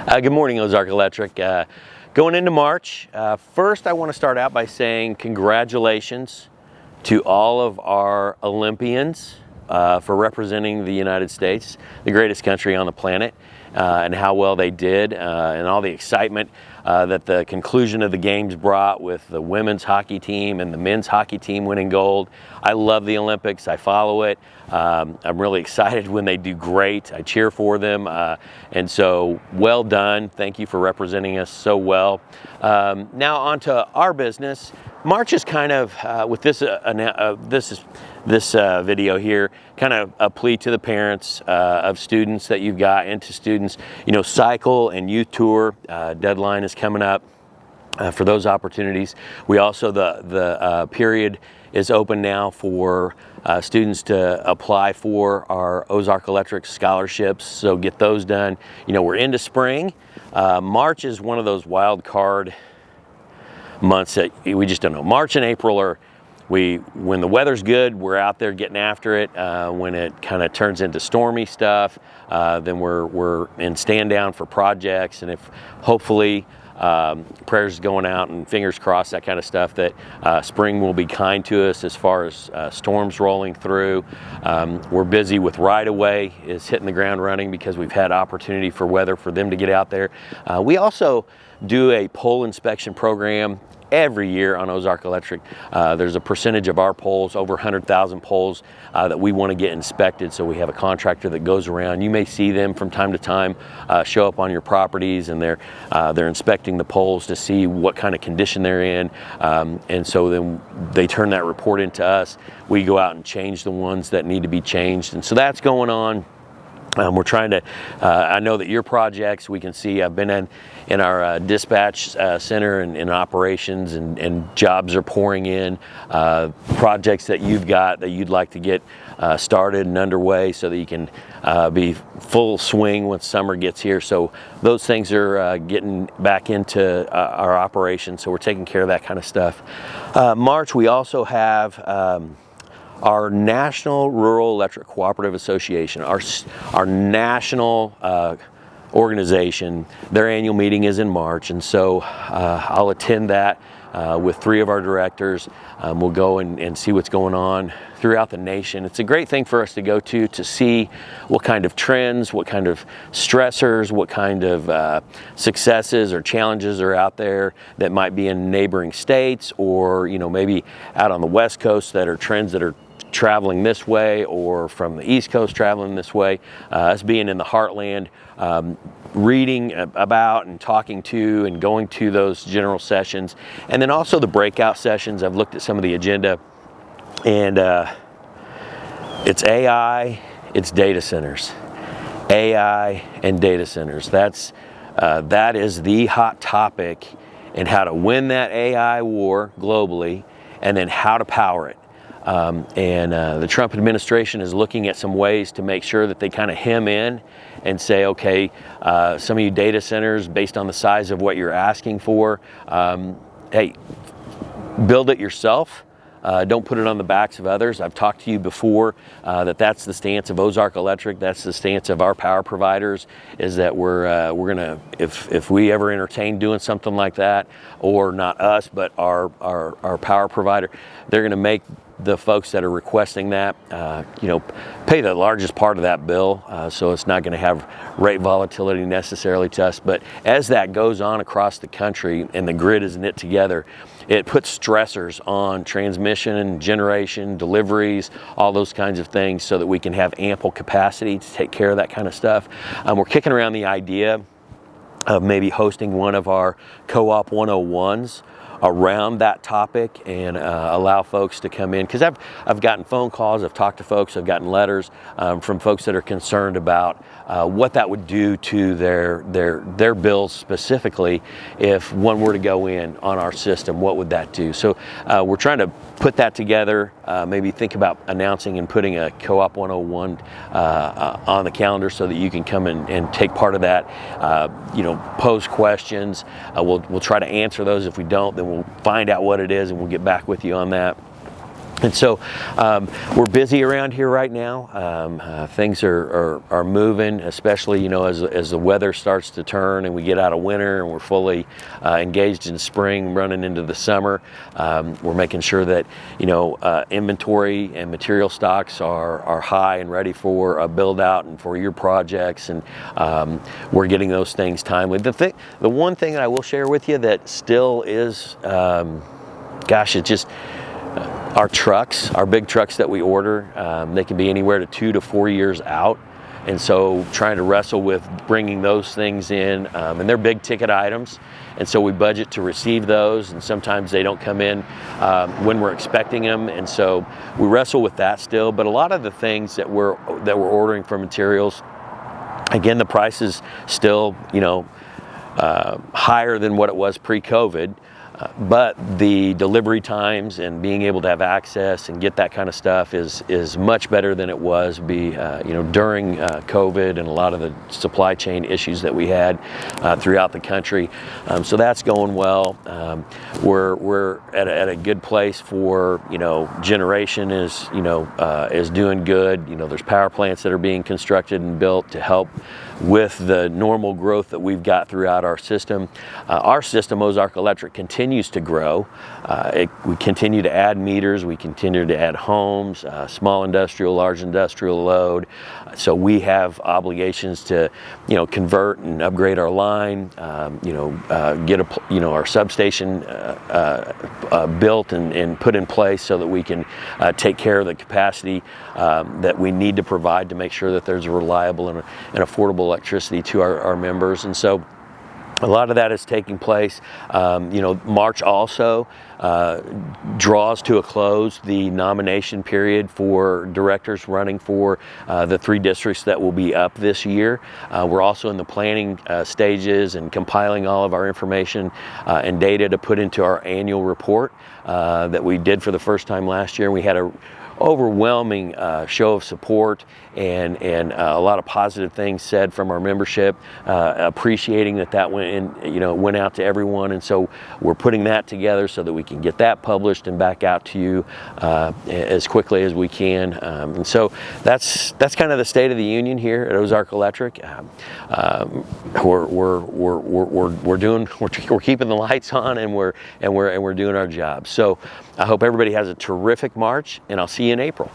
Good morning, Ozark Electric. Going into March, first I want to start out by saying congratulations to all of our Olympians for representing the United States, the greatest country on the planet, and how well they did, and all the excitement that the conclusion of the games brought with the women's hockey team and the men's hockey team winning gold. I love the Olympics. I follow it. I'm really excited when they do great. I cheer for them. And so well done. Thank you for representing us so well. Now on to our business. March is kind of, with this video here, kind of a plea to the parents of students that you've got, and to students, cycle and youth tour deadline is coming up for those opportunities. We also, the period is open now for students to apply for our Ozark Electric scholarships, so get those done. We're into spring. March is one of those wild card months that we just don't know. March and April are, when the weather's good, we're out there getting after it. When it kind of turns into stormy stuff, then we're in stand down for projects, and if hopefully prayers going out and fingers crossed, that kind of stuff, that spring will be kind to us as far as storms rolling through. We're busy with right-of-way is hitting the ground running because we've had opportunity for weather for them to get out there. We also do a pole inspection program every year on Ozark Electric. There's a percentage of our poles, over 100,000 poles, that we want to get inspected, so we have a contractor that goes around. You may see them from time to time show up on your properties, and they're inspecting the poles to see what kind of condition they're in, and so then they turn that report into us. We go out and change the ones that need to be changed, and so that's going on. We're trying to, I know that your projects, we can see, I've been in our dispatch center and in operations, and jobs are pouring in, projects that you've got that you'd like to get started and underway so that you can be full swing once summer gets here. So those things are getting back into our operations, so we're taking care of that kind of stuff. March, we also have our National Rural Electric Cooperative Association, our national organization. Their annual meeting is in March, and so I'll attend that with 3 of our directors. We'll go and see what's going on throughout the nation. It's a great thing for us to go to see what kind of trends, what kind of stressors, what kind of successes or challenges are out there that might be in neighboring states, or maybe out on the West Coast, that are trends that are traveling this way, or from the East Coast traveling this way. Us being in the heartland, reading about and talking to and going to those general sessions, and then also the breakout sessions. I've looked at some of the agenda, and it's AI, it's data centers. AI and data centers. That is the hot topic, and how to win that AI war globally, and then how to power it. The Trump administration is looking at some ways to make sure that they kind of hem in and say, okay, some of you data centers, based on the size of what you're asking for, hey, build it yourself. Don't put it on the backs of others. I've talked to you before that's the stance of Ozark Electric. That's the stance of our power providers, is that we're gonna, if we ever entertain doing something like that, or not us, but our power provider, they're gonna make the folks that are requesting that, pay the largest part of that bill, so it's not going to have rate volatility necessarily to us. But as that goes on across the country and the grid is knit together, it puts stressors on transmission, generation, deliveries, all those kinds of things, so that we can have ample capacity to take care of that kind of stuff. We're kicking around the idea of maybe hosting one of our Co-op 101s around that topic, and allow folks to come in, because I've gotten phone calls, I've talked to folks, I've gotten letters from folks that are concerned about what that would do to their bills specifically if one were to go in on our system. What would that do? So we're trying to put that together, maybe think about announcing and putting a Co-op 101 on the calendar, so that you can come and take part of that, pose questions. We'll try to answer those. If we don't, then we'll find out what it is, and we'll get back with you on that. And so we're busy around here right now. Things are moving, especially as the weather starts to turn and we get out of winter and we're fully engaged in spring, running into the summer. We're making sure that inventory and material stocks are high and ready for a build out and for your projects, and we're getting those things timely. The one thing that I will share with you that still is, it's just our trucks, our big trucks that we order, they can be anywhere to 2 to 4 years out. And so trying to wrestle with bringing those things in, and they're big ticket items. And so we budget to receive those, and sometimes they don't come in when we're expecting them. And so we wrestle with that still. But a lot of the things that we're ordering for materials, again, the price is still, higher than what it was pre-COVID. But the delivery times and being able to have access and get that kind of stuff is much better than it was during COVID and a lot of the supply chain issues that we had throughout the country. So that's going well. We're at a good place for generation is doing good. There's power plants that are being constructed and built to help with the normal growth that we've got throughout our system. Our system, Ozark Electric, continues to grow. We continue to add meters, we continue to add homes, small industrial, large industrial load. So we have obligations to, convert and upgrade our line, get our substation built and put in place so that we can take care of the capacity that we need to provide to make sure that there's a reliable and affordable electricity to our members. And so a lot of that is taking place. March also draws to a close the nomination period for directors running for the 3 districts that will be up this year. We're also in the planning stages and compiling all of our information and data to put into our annual report that we did for the first time last year. We had a overwhelming show of support and a lot of positive things said from our membership, appreciating that went out to everyone. And so we're putting that together so that we can get that published and back out to you as quickly as we can. And so that's kind of the state of the union here at Ozark Electric. We're keeping the lights on, and we're doing our job. So I hope everybody has a terrific March, and I'll see you in April.